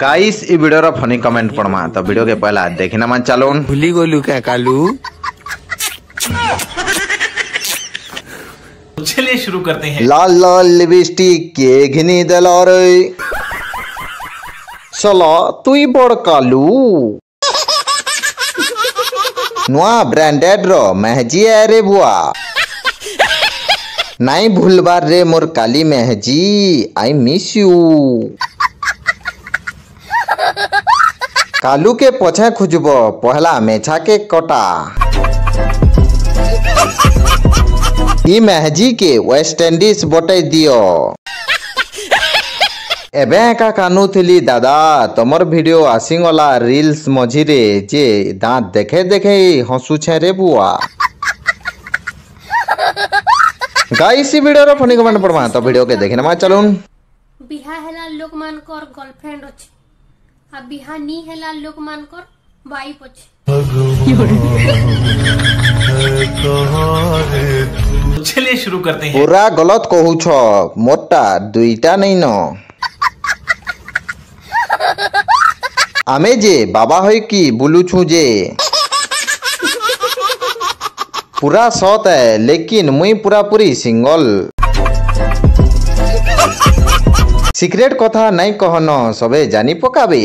Guys ई video रो funny comment पढ़मा तो video के पहला देखना मन चलून भूली गोलू क्या कालू। चलिए शुरू करते हैं। लाल लाल लिपस्टिक के घिनी दला रे चला तुई बड़ कालू नुआ ब्रांडेड रो महजी रे बुआ नाई भूलबार रे मोर काली महजी आई मिस यू कालू के पछे खुजब पहला मेछा के कटा ई महजी के वेस्ट इंडीज बटे दियो एबे का कानू थी दादा तमर वीडियो आसीगला रील्स मझिरे जे दांत देखे देखे हसुछे रे बुआ गाइस ई वीडियो रो फनी कमेंट पढ़मा तो वीडियो के देखना मा चलून बिहा हेला लोक मानकर गर्लफ्रेंड अछि आ बिहा नी हेला लोक मानकर वाइफ अछि। चलिए शुरू करते हैं। पूरा गलत कहू छ मोटा दुईटा नहीं न आमे जे बाबा होई की बुलू छु जे पूरा सत है लेकिन मुई पूरा पूरी सिंगल सीक्रेट कथा नहीं कहन सबे जानी पकाबे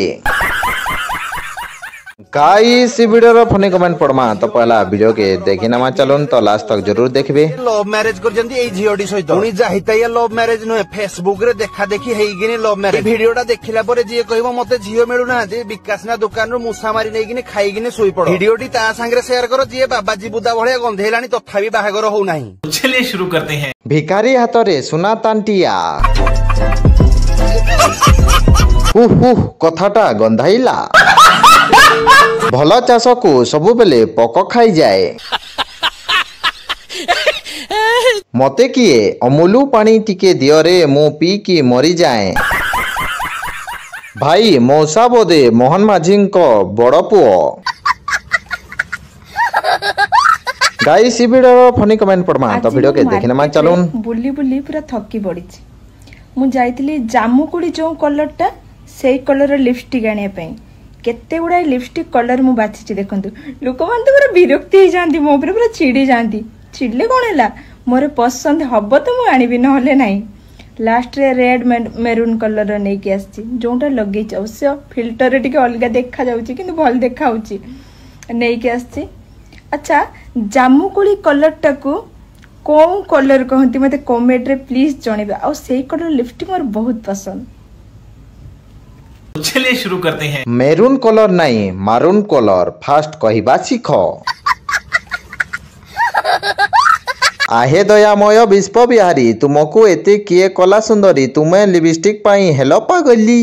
गाइस वीडियो रो फनी कमेंट पढ़मा तो पहला वीडियो के देखि ना चलून तो लास्ट तक जरूर देखबे। लव मैरिज कर जंदी ए झियोडी सहित उनी जाहिता या लव मैरिज नुहे फेसबुक रे देखा देखी हेइगिनी लव मैरिज वीडियोटा देखिला परे जे कहइबो मते झियो मिलु ना जे विकास ना दुकान रो मुसा मारी नेगिनी खाइगिनी सोई पड़ो वीडियोटी ता संगे शेयर करो जे बाबाजी बुदा भळिया गंधेलानी तथापि बाहागर हो नाही। चलिए शुरू करते हैं। भिखारी हाथ रे सुना तांटिया कथाटा गंधाइला भल चाष को सबु बेले पक खाई जाए मते किए अमूलू पानी टिके दियो रे मु पी की मरी जाए भाई मौसा बोदे मोहन माझी को बड़ पुओ गाइस ई वीडियो फनी कमेंट पढ़मा तो वीडियो के देखना मा चलून बुली बुली पूरा थकी पड़ी मु जाइतली जामुकुड़ी जो कलरटा से कलर लिपस्टिक आने पे केते गुड़ा लिपस्टिक कलर मु बाछि देखंतु लोक मान तो पूरा विरक्ति हो जांती मो ऊपर पूरा चिड़ी जांती चिड़ले कोन हैला मोर पसंद हबो तो मु आनिबी न हले नाही लास्ट रे रेड मेरून कलर नै के आछि जोंटा लगे अवश्य फिल्टर टिके अलगा देखा जाउची किंतु भल देखा होची नै के आछि। अच्छा जामुकुड़ी कलर टाकू कौन कलर कहती मते कमेंट रे प्लीज जणेबा आ सेही कलर लिपस्टिक मोर बहुत पसंद। चलिए शुरू करते हैं। मेरून कलर नहीं मारून कलर फास्ट कहिबा सीख आहे दयामय विश्व बिहारी तुमको एते किए कला सुंदरी तुम्हें लिपस्टिक पाई हेलो पागली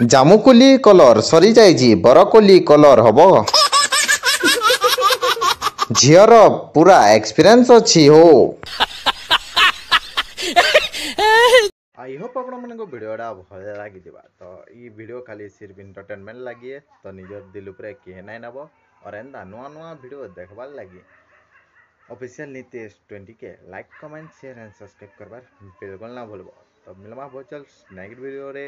जामुकुली कलर सरी जाइजी बरकोली कलर हबो झियर पूरा एक्सपीरियंस अच्छी हो। आई होप आपण मन वीडियोटा भल लगी तो ये वीडियो खाली सिर्फ एंटरटेनमेंट लगी तो निजर दिल उपरे किए नाइ नब और एंदा नुआ नुआ वीडियो देखबार लगी ऑफिशियल नितेश 20 के like comment share and subscribe करबार बिल्कुल ना भूलबो। तो मिलमा बहुत जल्द नेक्स्ट वीडियो रे।